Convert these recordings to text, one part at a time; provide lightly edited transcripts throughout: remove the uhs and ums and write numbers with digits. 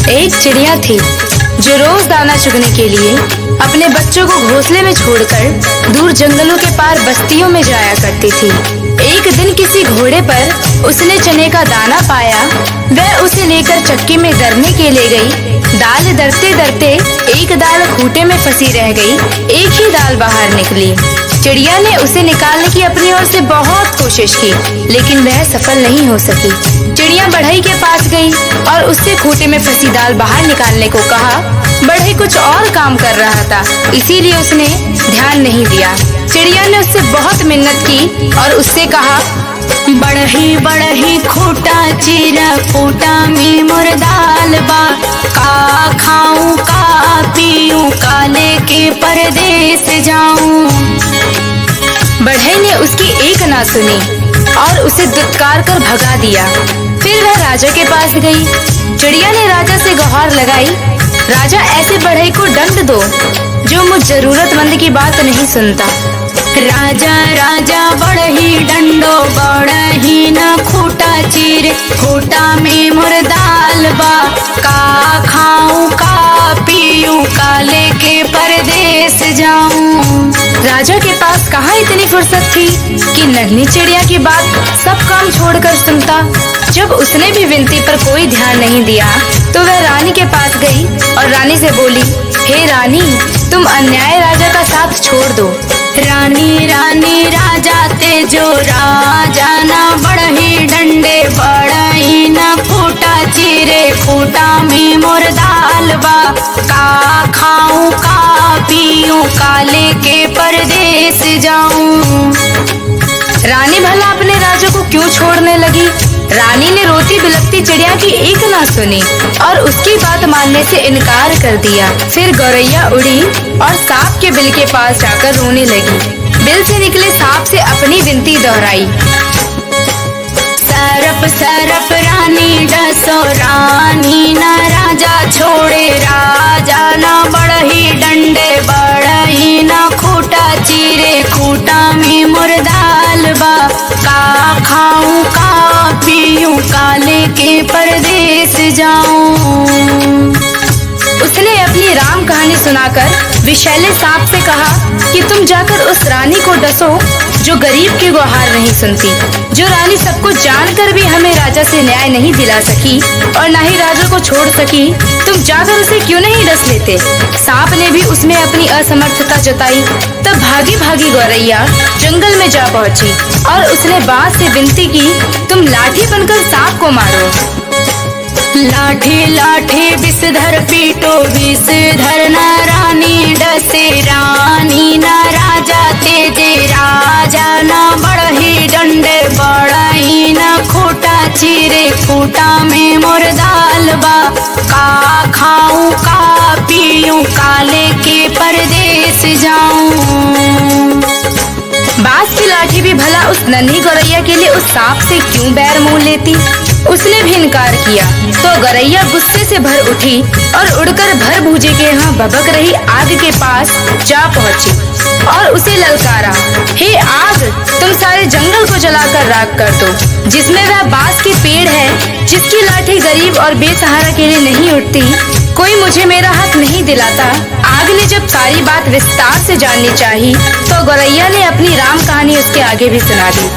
एक चिड़िया थी जो रोज दाना चुगने के लिए अपने बच्चों को घोंसले में छोड़कर दूर जंगलों के पार बस्तियों में जाया करती थी। एक दिन किसी घोड़े पर उसने चने का दाना पाया। वह उसे लेकर चक्की में दरने के लिए गई। दाल दरते दरते एक दाल खूंटे में फंसी रह गई। एक ही दाल बाहर निकली। चिड़िया ने उसे निकालने की अपनी ओर से बहुत कोशिश की, लेकिन वह सफल नहीं हो सकी। चिड़िया बढ़ई के पास गई और उससे खूंटे में फंसी दाल बाहर निकालने को कहा। बढ़ई कुछ और काम कर रहा था, इसीलिए उसने ध्यान नहीं दिया। चिड़िया ने उससे बहुत मिन्नत की और उससे कहा, बढ़ही बढ़ही खूटा चीरा खूटा में मोर दाल बा, का खाऊं का पीऊं का लेके परदेस जाऊं। बढ़ई ने उसकी एक ना सुनी और उसे दुत्कार कर भगा दिया। फिर वह राजा के पास गई। चिड़िया ने राजा से गुहार लगाई, राजा ऐसे बढ़ई को दंड दो जो मुझ जरूरतमंद की बात नहीं सुनता। राजा राजा बढ़ही डंडो बढ़ही न खूटा चीरे खूटा में मोर दाल बा, का खाऊं का पीऊं का लेके परदेस जाऊं। राजा के पास कहाँ इतनी फुर्सत थी कि नन्ही चिड़िया की बात सब काम छोड़कर सुनता। जब उसने भी विनती पर कोई ध्यान नहीं दिया तो वह रानी के पास गई और रानी से बोली, हे रानी, तुम अन्याय राजा का साथ छोड़ दो। रानी रानी राजा ते जो राजा ना बढ़ही डंडे बढ़ही न खूटा चीरे खूटा में मोर दाल बा, का खाऊं का पीऊं का लेके परदेस जाऊं। रानी भला अपने राजा को क्यों छोड़ने लगी? रानी ने रोती बिलखती चिड़िया की एक ना सुनी और उसकी बात मानने से इनकार कर दिया। फिर गौरैया उड़ी और सांप के बिल के पास जाकर रोने लगी। बिल से निकले सांप से अपनी विनती दोहराई। सरप सरप रानी डसो रानी ना राजा छोड़े, राजा ना बढ़ही डंडे बढ़ही ना खूटा चीरे खूटा में मोर दाल बा, का खाऊं का पीऊं का लेके परदेस जाऊं। उसने अपनी राम कहानी सुनाकर विषैले सांप से कहा कि तुम जाकर उस रानी को डसो जो गरीब की गुहार नहीं सुनती। जो रानी सब कुछ जानकर भी हमें राजा से न्याय नहीं दिला सकी और न ही राजा को छोड़ सकी, तुम जाकर उसे क्यों नहीं डस लेते? सांप ने भी उसमें अपनी असमर्थता जताई। तब भागी भागी गौरैया जंगल में जा पहुंची और उसने बांस से विनती की, तुम लाठी बनकर सांप को मारो। लाठी लाठी विषधर पीटो विषधर न रानी डसे रानी न राजा तेजे, राजा न बढ़ही डंडे बढ़ही न खूटा चीरे खूटा में मोर दाल बा, का खाऊं का पीऊं का लेके परदेस जाऊं। बांस की लाठी भी भला उस नन्ही गौरैया के लिए उस सांप से क्यों बैर मोल लेती? उसने भी इनकार किया तो गौरैया गुस्से से भर उठी और उड़कर भर भूजे के यहाँ भभक रही आग के पास जा पहुंची और उसे ललकारा, हे आग, तुम सारे जंगल को जलाकर राख कर दो। जिसमें वह बांस की पेड़ है जिसकी लाठी गरीब और बेसहारा के लिए नहीं उठती, कोई मुझे मेरा हक नहीं दिलाता। आग ने जब सारी बात विस्तार से जाननी चाहिए तो गौरैया ने अपनी राम कहानी उसके आगे भी सुना दी।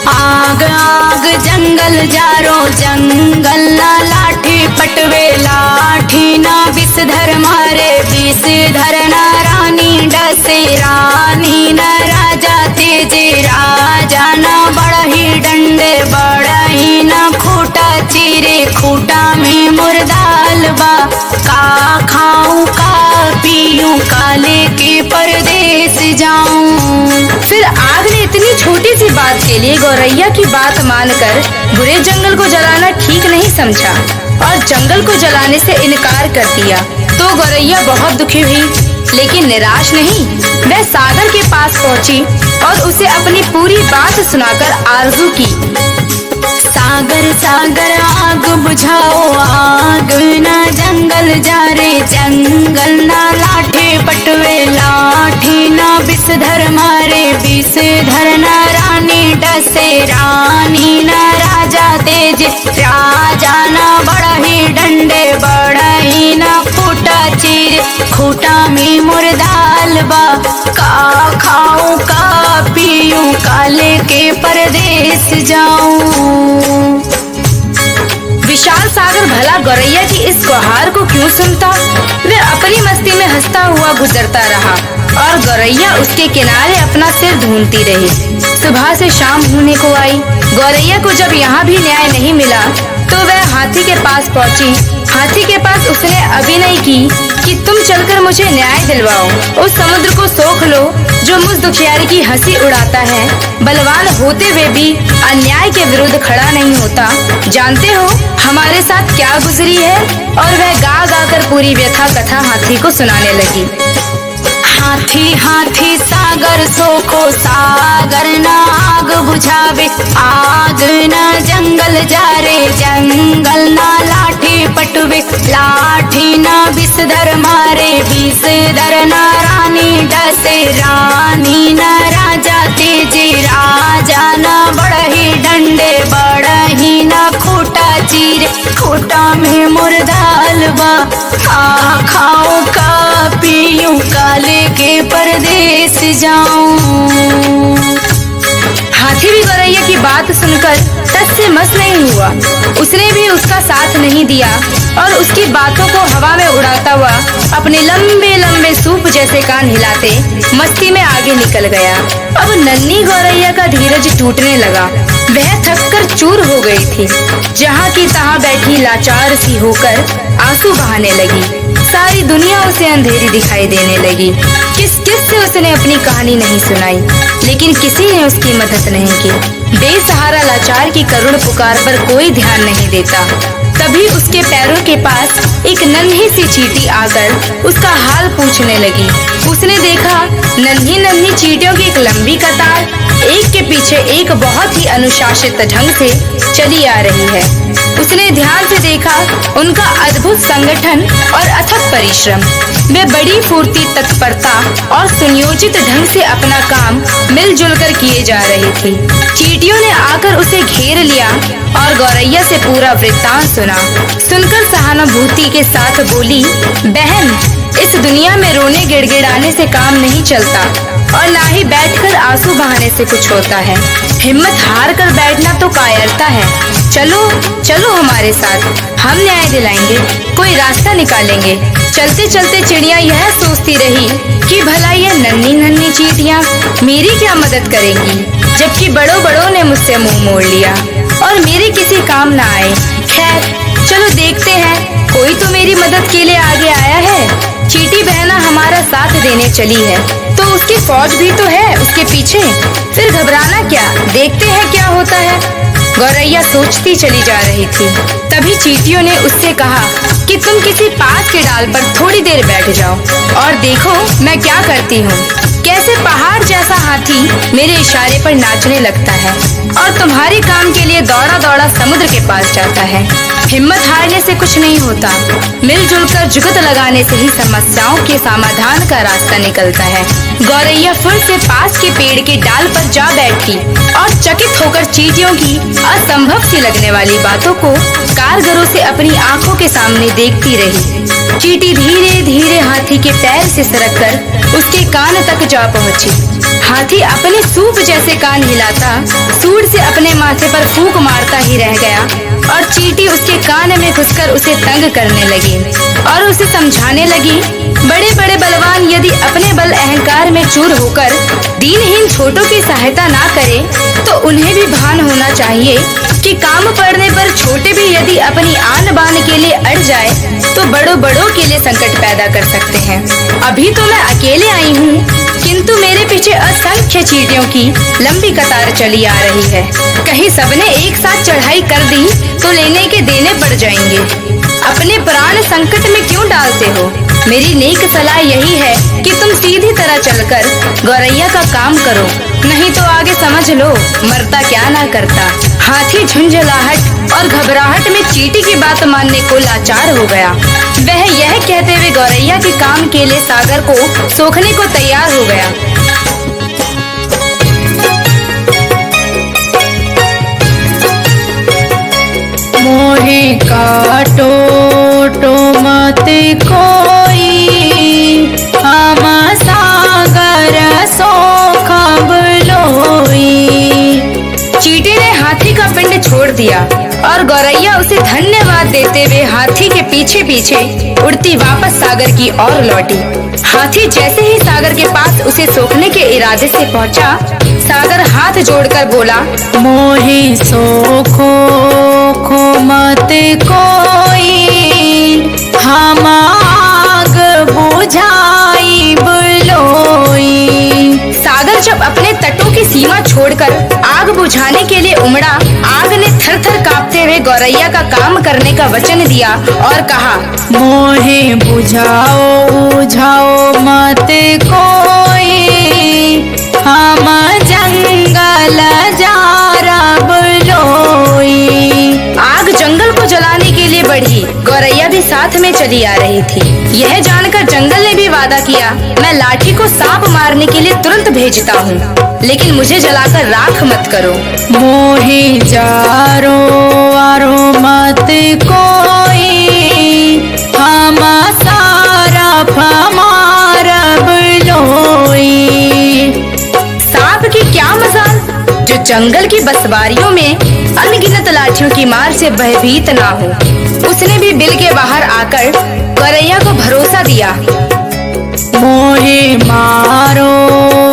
आग आग जंगल जारो जंगल ना लाठी पटवे लाठी ना विषधर मारे विषधर ना रानी डसे रानी ना राजा तेजे, राजा ना बढ़ही डंडे बढ़ही ना खूटा चीरे खूटा में मोर दाल बा, का खाऊं का पीऊं का लेके परदेस जाऊं। फिर आग ने इतनी छोटी सी बात के लिए गौरैया की बात मानकर बुरे जंगल को जलाना ठीक नहीं समझा और जंगल को जलाने से इनकार कर दिया। तो गौरैया बहुत दुखी हुई, लेकिन निराश नहीं। वह सागर के पास पहुंची और उसे अपनी पूरी बात सुनाकर आरजू की, सागर सागर आग बुझाओ आग ना जंगल जा रे जंगल ना लाठी पटवे लाठी ना विषधर मारे विषधर ना रानी डसे रानी ना राजा तेज, राजा ना बढ़ही डंडे चीरे खूटा में मोर दाल बा। का खाऊं का पीऊं का लेके परदेस जाऊं। विशाल सागर भला गौरैया की इस गुहार को क्यों सुनता। वह अपनी मस्ती में हंसता हुआ गुजरता रहा और गौरैया उसके किनारे अपना सिर ढूंढती रही। सुबह से शाम होने को आई। गौरैया को जब यहाँ भी न्याय नहीं मिला तो वह हाथी के पास पहुँची। हाथी के पास उसने अभिनय की कि तुम चलकर मुझे न्याय दिलवाओ। उस समुद्र को सोख लो जो मुझ दुखियारी की हंसी उड़ाता है। बलवान होते हुए भी अन्याय के विरुद्ध खड़ा नहीं होता। जानते हो हमारे साथ क्या गुजरी है। और वह गा गा कर पूरी व्यथा कथा हाथी को सुनाने लगी। हाथी हाथी सागर सोखो सागर ना आग बुझावे। आग ना जंगल जा रे जंगल ना लाठी पटवे। लाठी ना विषधर मारे विषधर ना रानी डसे। रानी ना राजा तेजे राजा ना बढ़ही डंडे बढ़ही ना खूटा चीरे खूटा में मोर दाल बा। खाऊं का पीऊं का लेके परदेस जाऊं। हाथी भी गौरैया की बात सुनकर टस से मस नहीं हुआ। उसने भी उसका साथ नहीं दिया और उसकी बातों को हवा में उड़ाता हुआ अपने लंबे लंबे सूप जैसे कान हिलाते मस्ती में आगे निकल गया। अब नन्ही गौरैया का धीरज टूटने लगा। वह थककर चूर हो गई थी। जहाँ की तहाँ बैठी लाचार सी होकर आंसू बहाने लगी। सारी दुनिया उसे अंधेरी दिखाई देने लगी। किस किस से उसने अपनी कहानी नहीं सुनाई, लेकिन किसी ने उसकी मदद नहीं की। बेसहारा लाचार की करुण पुकार पर कोई ध्यान नहीं देता। तभी उसके पैरों के पास एक नन्ही सी चींटी आकर उसका हाल पूछने लगी। उसने देखा नन्ही नन्ही चींटियों की एक लंबी कतार एक के पीछे एक बहुत ही अनुशासित ढंग से चली आ रही है। उसने ध्यान से देखा उनका अद्भुत संगठन और अथक परिश्रम। वे बड़ी फुर्ती तत्परता और सुनियोजित ढंग से अपना काम मिलजुल कर किए जा रही थी। चींटियों ने आकर उसे घेर लिया और गौरैया से पूरा वृत्तांत सुना। सुनकर सहानुभूति के साथ बोली, बहन, इस दुनिया में रोने गिड़गिड़ाने से काम नहीं चलता और ना ही बैठकर आंसू बहाने से कुछ होता है। हिम्मत हार कर बैठना तो कायरता है। चलो चलो हमारे साथ, हम न्याय दिलाएंगे, कोई रास्ता निकालेंगे। चलते चलते चिड़िया यह सोचती रही कि भला ये नन्ही नन्ही चींटियां मेरी क्या मदद करेंगी, जबकि बड़ों बड़ों ने मुझसे मुंह मोड़ लिया और मेरे किसी काम ना आए। खैर चलो देखते हैं, कोई तो मेरी मदद के लिए आगे आया है। चींटी बहना हमारा साथ देने चली है तो उसकी फौज भी तो है उसके पीछे। फिर घबराना क्या, देखते हैं क्या होता है। गौरैया सोचती चली जा रही थी। तभी चींटियों ने उससे कहा कि तुम किसी पास के डाल पर थोड़ी देर बैठ जाओ और देखो मैं क्या करती हूँ। कैसे पहाड़ जैसा हाथी मेरे इशारे पर नाचने लगता है और तुम्हारे काम के लिए दौड़ा दौड़ा समुद्र के पास जाता है। हिम्मत हारने से कुछ नहीं होता, मिलजुल कर जुगत लगाने से ही समस्याओं के समाधान का रास्ता निकलता है। गौरैया फिर से पास के पेड़ के डाल पर जा बैठी और चकित होकर चींटियों की असंभव सी लगने वाली बातों को कारगरों से अपनी आंखों के सामने देखती रही। चींटी धीरे धीरे हाथी के पैर से सरककर उसके कान तक जा पहुंची। हाथी अपने सूप जैसे कान हिलाता सूंड से अपने माथे पर फूंक मारता ही रह गया और चींटी उसके कान में घुसकर उसे तंग करने लगी और उसे समझाने लगी, बड़े बड़े बलवान यदि अपने बल अहंकार में चूर होकर दीनहीन छोटों की सहायता ना करें तो उन्हें भी भान होना चाहिए कि काम पड़ने पर छोटे भी यदि अपनी आन बान के लिए अड़ जाए तो बड़ों बड़ों के लिए संकट पैदा कर सकते हैं। अभी तो मैं अकेले आई हूँ, किंतु मेरे पीछे असंख्य चींटियों की लंबी कतार चली आ रही है। कहीं सबने एक साथ चढ़ाई कर दी तो लेने के देने पड़ जाएंगे। अपने प्राण संकट में क्यों डालते हो? मेरी नेक सलाह यही है कि तुम सीधी तरह चलकर गौरैया का काम करो, नहीं तो आगे समझ लो मरता क्या ना करता। हाथी झुंझलाहट और घबराहट में चींटी की बात मानने को लाचार हो गया। वह यह कहते हुए गौरैया के काम के लिए सागर को सोखने को तैयार हो गया। मोहे काटो तो मत कोई दिया और गौरैया उसे धन्यवाद देते हुए हाथी के पीछे पीछे उड़ती वापस सागर की ओर लौटी। हाथी जैसे ही सागर के पास उसे सोखने के इरादे से पहुंचा, सागर हाथ जोड़कर बोला, मोहे सोखो खो मत कोई, हम आग बुझाई बुलोई। सागर जब अपने तटों की सीमा छोड़कर आग बुझाने के लिए उमड़ा, आग ने थर-थर कांपते हुए गौरैया का काम करने का वचन दिया और कहा, मोहे बुझाओ बुझाओ मत कोई, हम जंगल जा बुलोई। आग जंगल को जलाने के लिए बढ़ी, गौरैया भी साथ में चली आ रही थी। यह जानकर जंगल ने भी वादा किया, मैं लाठी को सांप मारने के लिए तुरंत भेजता हूँ, लेकिन मुझे जलाकर राख मत करो। मोहे जारो आरो मत कोई, हम सारा फमार बुलोई। सांप की क्या मजाल, जो जंगल की बसवारियों में अनगिनत लाठियों की मार से भयभीत ना हो। उसने भी बिल के बाहर आकर गौरैया को भरोसा दिया, मोहे मारो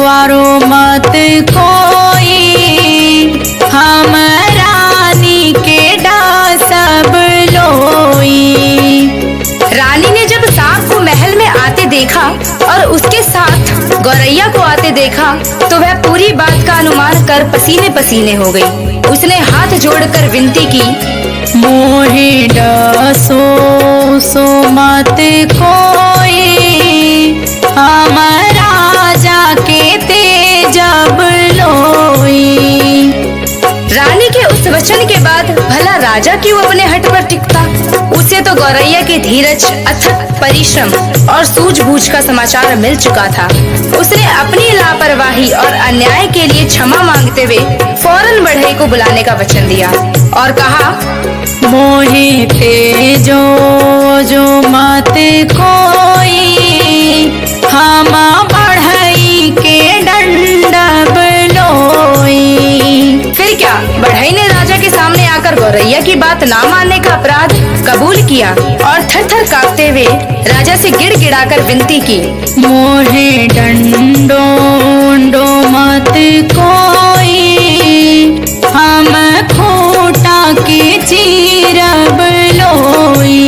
आरो मत कोई, हम रानी के डासब लोई। रानी ने जब सांप को महल में आते देखा और उसके साथ गौरैया को आते देखा, तो वह पूरी बात का अनुमान कर पसीने पसीने हो गई। उसने हाथ जोड़कर विनती की, मोहे डासो सो मत कोई, हम राजा के तेजब लोई। रानी के उस वचन के बाद भला राजा क्यों अपने हट पर टिकता। उसे तो गौरैया के धीरज, अथक परिश्रम और सूझबूझ का समाचार मिल चुका था। उसने अपनी लापरवाही और अन्याय के लिए क्षमा मांगते हुए फौरन बढ़ई को बुलाने का वचन दिया और कहा, मोहे तेजो जो मत कोई, हम बढ़ई के दंडब लोई। फिर क्या, बढ़ई ने राजा के सामने आकर गौरैया की बात ना मानने का अपराध कबूल किया और थर-थर कांपते हुए राजा से गिड़गिड़ाकर विनती की, मोहे डंडो मत कोई, हम खूंटा के चीरब लोई।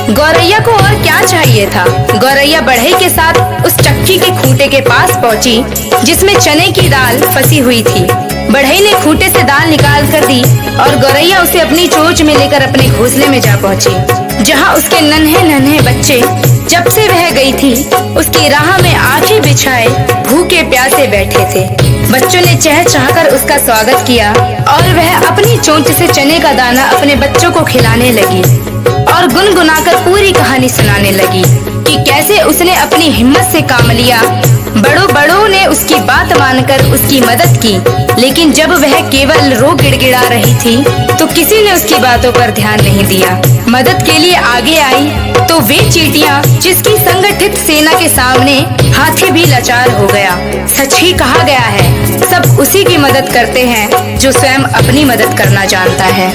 गौरैया को और क्या चाहिए था। गौरैया बढ़ई के साथ उस चक्की के खूंटे के पास पहुंची जिसमें चने की दाल फंसी हुई थी। बढ़ई ने खूंटे से दाल निकाल कर दी और गौरैया उसे अपनी चोंच में लेकर अपने घोंसले में जा पहुंची, जहां उसके नन्हे नन्हे बच्चे जब से वह गई थी उसकी राह में आंखें बिछाए भूखे प्यासे बैठे थे। बच्चों ने चहचहाकर उसका स्वागत किया और वह अपनी चोंच से चने का दाना अपने बच्चों को खिलाने लगी और गुनगुनाकर पूरी कहानी सुनाने लगी कि कैसे उसने अपनी हिम्मत से काम लिया। बड़ों ने उसकी बात मानकर उसकी मदद की, लेकिन जब वह केवल रो गिड़गिड़ा रही थी तो किसी ने उसकी बातों पर ध्यान नहीं दिया। मदद के लिए आगे आई तो वे चींटियां जिसकी संगठित सेना के सामने हाथी भी लाचार हो गया। सच ही कहा गया है, सब उसी की मदद करते हैं जो स्वयं अपनी मदद करना जानता है।